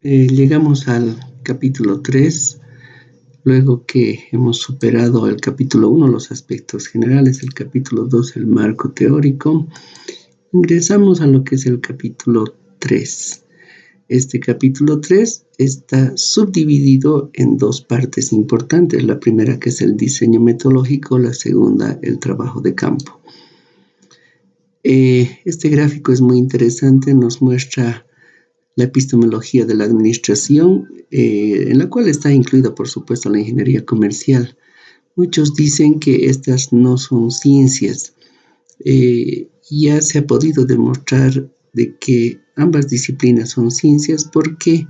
Llegamos al capítulo 3, luego que hemos superado el capítulo 1, los aspectos generales, el capítulo 2, el marco teórico. Ingresamos a lo que es el capítulo 3. Este capítulo 3 está subdividido en dos partes importantes. La primera, que es el diseño metodológico, la segunda, el trabajo de campo. Este gráfico es muy interesante, nos muestra la epistemología de la administración, en la cual está incluida, por supuesto, la ingeniería comercial. Muchos dicen que estas no son ciencias. Ya se ha podido demostrar de que ambas disciplinas son ciencias porque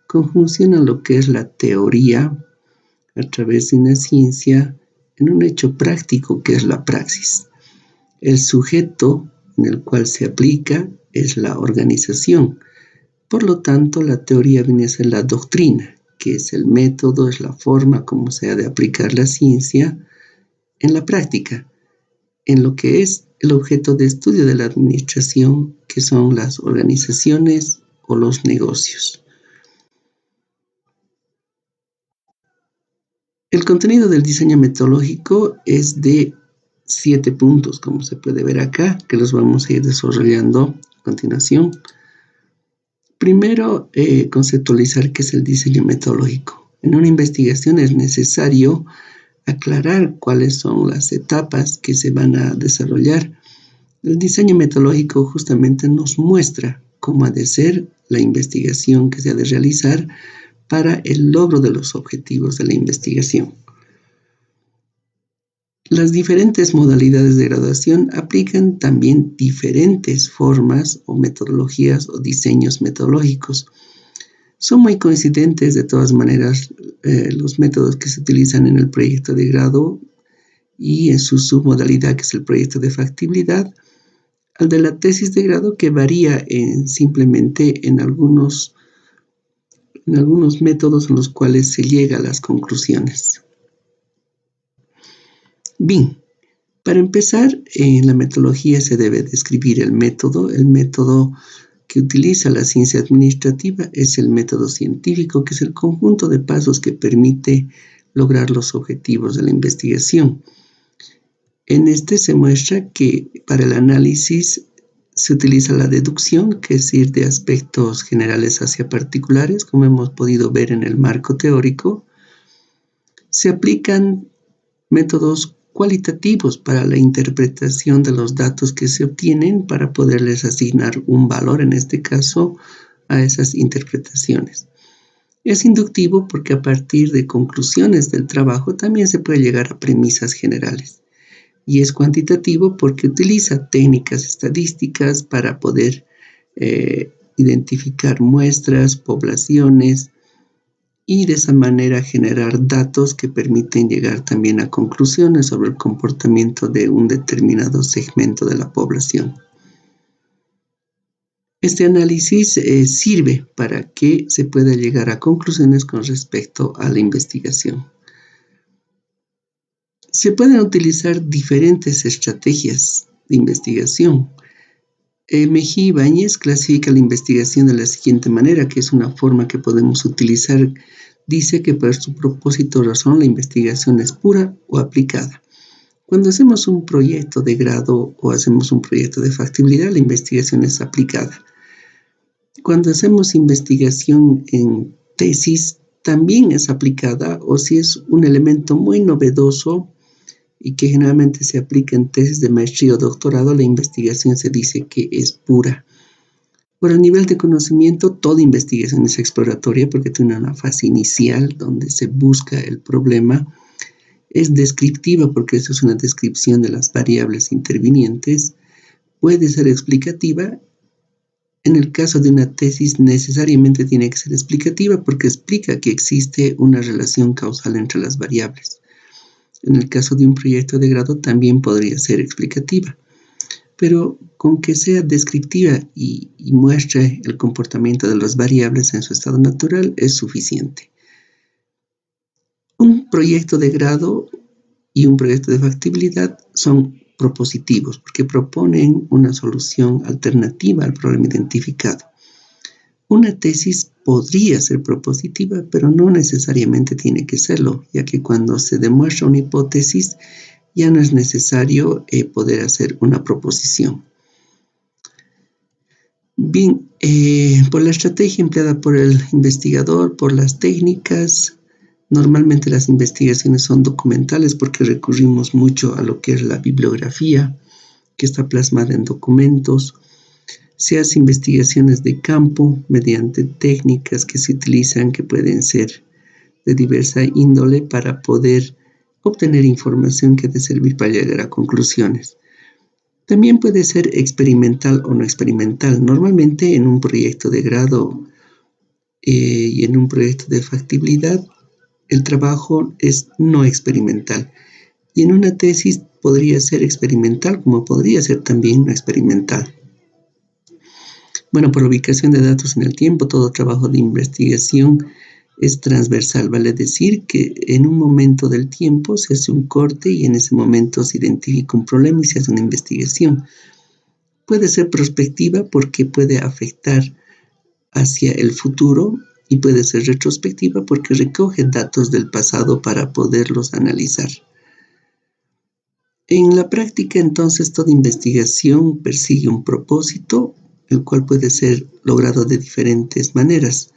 conjuncionan lo que es la teoría a través de una ciencia en un hecho práctico que es la praxis. El sujeto en el cual se aplica es la organización. Por lo tanto, la teoría viene a ser la doctrina, que es el método, es la forma como se ha de aplicar la ciencia en la práctica, en lo que es el objeto de estudio de la administración, que son las organizaciones o los negocios. El contenido del diseño metodológico es de 7 puntos, como se puede ver acá, que los vamos a ir desarrollando a continuación. Primero, conceptualizar qué es el diseño metodológico. En una investigación es necesario aclarar cuáles son las etapas que se van a desarrollar. El diseño metodológico justamente nos muestra cómo ha de ser la investigación que se ha de realizar para el logro de los objetivos de la investigación. Las diferentes modalidades de graduación aplican también diferentes formas o metodologías o diseños metodológicos. Son muy coincidentes de todas maneras los métodos que se utilizan en el proyecto de grado y en su submodalidad, que es el proyecto de factibilidad, al de la tesis de grado, que varía simplemente en algunos métodos en los cuales se llega a las conclusiones. Bien, para empezar, en la metodología se debe describir el método. El método que utiliza la ciencia administrativa es el método científico, que es el conjunto de pasos que permite lograr los objetivos de la investigación. En este se muestra que para el análisis se utiliza la deducción, que es ir de aspectos generales hacia particulares, como hemos podido ver en el marco teórico. Se aplican métodos cualitativos para la interpretación de los datos que se obtienen para poderles asignar un valor, en este caso, a esas interpretaciones. Es inductivo porque a partir de conclusiones del trabajo también se puede llegar a premisas generales. Y es cuantitativo porque utiliza técnicas estadísticas para poder identificar muestras, poblaciones, y de esa manera generar datos que permiten llegar también a conclusiones sobre el comportamiento de un determinado segmento de la población. Este análisis sirve para que se pueda llegar a conclusiones con respecto a la investigación. Se pueden utilizar diferentes estrategias de investigación. Mejía Ibáñez clasifica la investigación de la siguiente manera, que es una forma que podemos utilizar. Dice que por su propósito o razón la investigación es pura o aplicada. Cuando hacemos un proyecto de grado o hacemos un proyecto de factibilidad, la investigación es aplicada. Cuando hacemos investigación en tesis, también es aplicada, o si es un elemento muy novedoso y que generalmente se aplica en tesis de maestría o doctorado, la investigación se dice que es pura. Por el nivel de conocimiento, toda investigación es exploratoria porque tiene una fase inicial donde se busca el problema. Es descriptiva porque eso es una descripción de las variables intervinientes. Puede ser explicativa. En el caso de una tesis necesariamente tiene que ser explicativa porque explica que existe una relación causal entre las variables. En el caso de un proyecto de grado también podría ser explicativa, pero con que sea descriptiva y muestre el comportamiento de las variables en su estado natural es suficiente. Un proyecto de grado y un proyecto de factibilidad son propositivos porque proponen una solución alternativa al problema identificado. Una tesis podría ser propositiva, pero no necesariamente tiene que serlo, ya que cuando se demuestra una hipótesis ya no es necesario poder hacer una proposición. Bien, por la estrategia empleada por el investigador, por las técnicas, normalmente las investigaciones son documentales porque recurrimos mucho a lo que es la bibliografía, que está plasmada en documentos. Se hace investigaciones de campo mediante técnicas que se utilizan, que pueden ser de diversa índole para poder obtener información que ha de servir para llegar a conclusiones. También puede ser experimental o no experimental. Normalmente en un proyecto de grado y en un proyecto de factibilidad, el trabajo es no experimental. Y en una tesis podría ser experimental, como podría ser también no experimental. Bueno, por la ubicación de datos en el tiempo, todo trabajo de investigación es transversal, vale decir que en un momento del tiempo se hace un corte y en ese momento se identifica un problema y se hace una investigación. Puede ser prospectiva porque puede afectar hacia el futuro y puede ser retrospectiva porque recoge datos del pasado para poderlos analizar. En la práctica, entonces, toda investigación persigue un propósito, el cual puede ser logrado de diferentes maneras.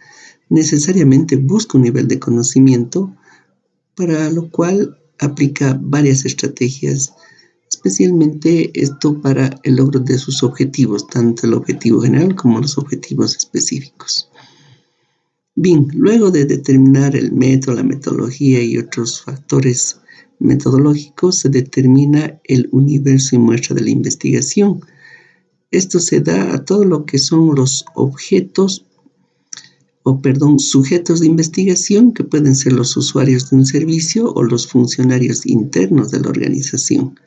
Necesariamente busca un nivel de conocimiento, para lo cual aplica varias estrategias, especialmente esto para el logro de sus objetivos, tanto el objetivo general como los objetivos específicos. Bien, luego de determinar el método, la metodología y otros factores metodológicos, se determina el universo y muestra de la investigación. Esto se da a todo lo que son los sujetos de investigación, que pueden ser los usuarios de un servicio o los funcionarios internos de la organización.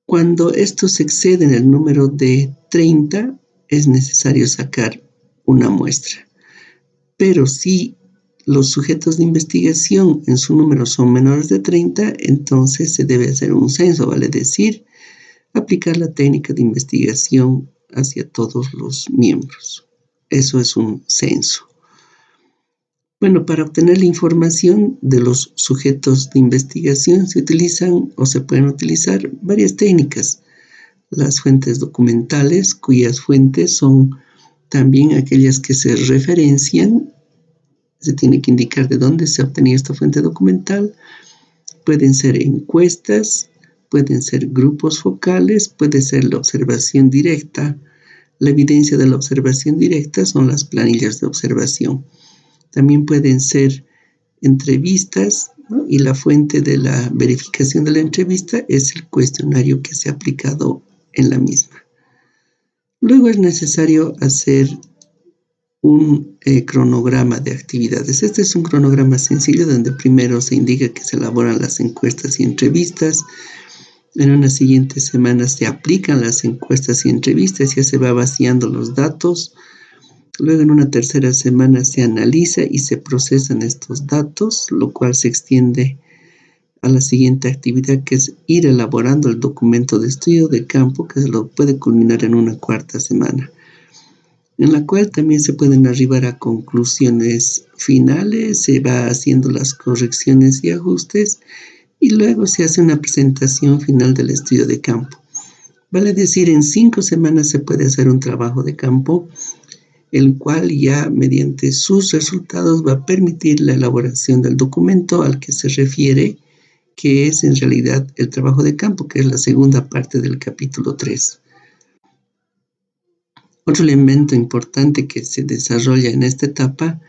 Cuando estos exceden el número de 30, es necesario sacar una muestra. Pero si los sujetos de investigación en su número son menores de 30, entonces se debe hacer un censo, vale decir, aplicar la técnica de investigación hacia todos los miembros. Eso es un censo. Bueno, para obtener la información de los sujetos de investigación se utilizan o se pueden utilizar varias técnicas. Las fuentes documentales, cuyas fuentes son también aquellas que se referencian. Se tiene que indicar de dónde se ha obtenido esta fuente documental. Pueden ser encuestas, pueden ser grupos focales, puede ser la observación directa. La evidencia de la observación directa son las planillas de observación. También pueden ser entrevistas, ¿no? Y la fuente de la verificación de la entrevista es el cuestionario que se ha aplicado en la misma. Luego es necesario hacer un cronograma de actividades. Este es un cronograma sencillo donde primero se indica que se elaboran las encuestas y entrevistas. En una siguiente semana se aplican las encuestas y entrevistas, ya se va vaciando los datos. Luego en una tercera semana se analiza y se procesan estos datos, lo cual se extiende a la siguiente actividad, que es ir elaborando el documento de estudio de campo, que se lo puede culminar en una cuarta semana, en la cual también se pueden arribar a conclusiones finales, se va haciendo las correcciones y ajustes y luego se hace una presentación final del estudio de campo. Vale decir, en 5 semanas se puede hacer un trabajo de campo, el cual ya mediante sus resultados va a permitir la elaboración del documento al que se refiere, que es en realidad el trabajo de campo, que es la segunda parte del capítulo 3. Otro elemento importante que se desarrolla en esta etapa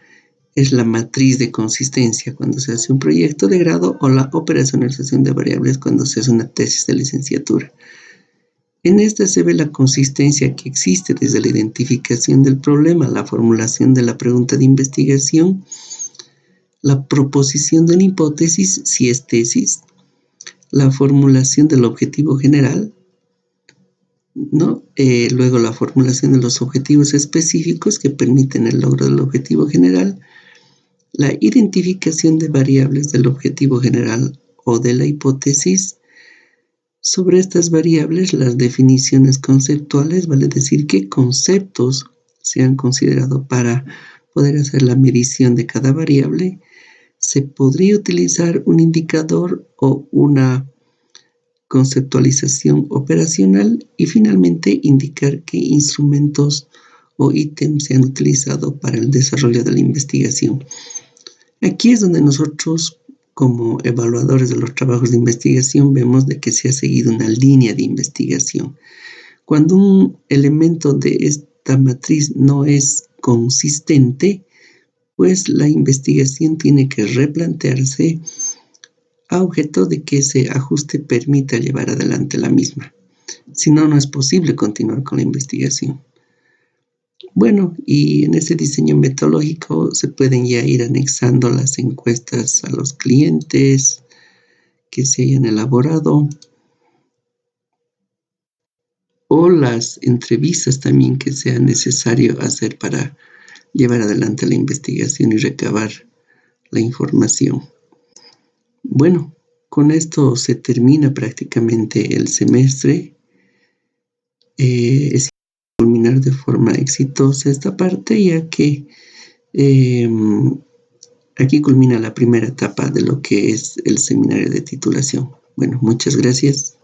es la matriz de consistencia cuando se hace un proyecto de grado o la operacionalización de variables cuando se hace una tesis de licenciatura. En esta se ve la consistencia que existe desde la identificación del problema, la formulación de la pregunta de investigación, la proposición de una hipótesis, si es tesis, la formulación del objetivo general, ¿no? Luego la formulación de los objetivos específicos que permiten el logro del objetivo general, la identificación de variables del objetivo general o de la hipótesis. Sobre estas variables, las definiciones conceptuales, vale decir qué conceptos se han considerado para poder hacer la medición de cada variable. Se podría utilizar un indicador o una conceptualización operacional y finalmente indicar qué instrumentos o ítems se han utilizado para el desarrollo de la investigación. Aquí es donde nosotros, como evaluadores de los trabajos de investigación, vemos de que se ha seguido una línea de investigación. Cuando un elemento de esta matriz no es consistente, pues la investigación tiene que replantearse a objeto de que ese ajuste permita llevar adelante la misma. Si no, no es posible continuar con la investigación. Bueno, y en ese diseño metodológico se pueden ya ir anexando las encuestas a los clientes que se hayan elaborado o las entrevistas también que sea necesario hacer para llevar adelante la investigación y recabar la información. Bueno, con esto se termina prácticamente el semestre. Es culminar de forma exitosa esta parte, ya que aquí culmina la primera etapa de lo que es el seminario de titulación. Bueno, muchas gracias.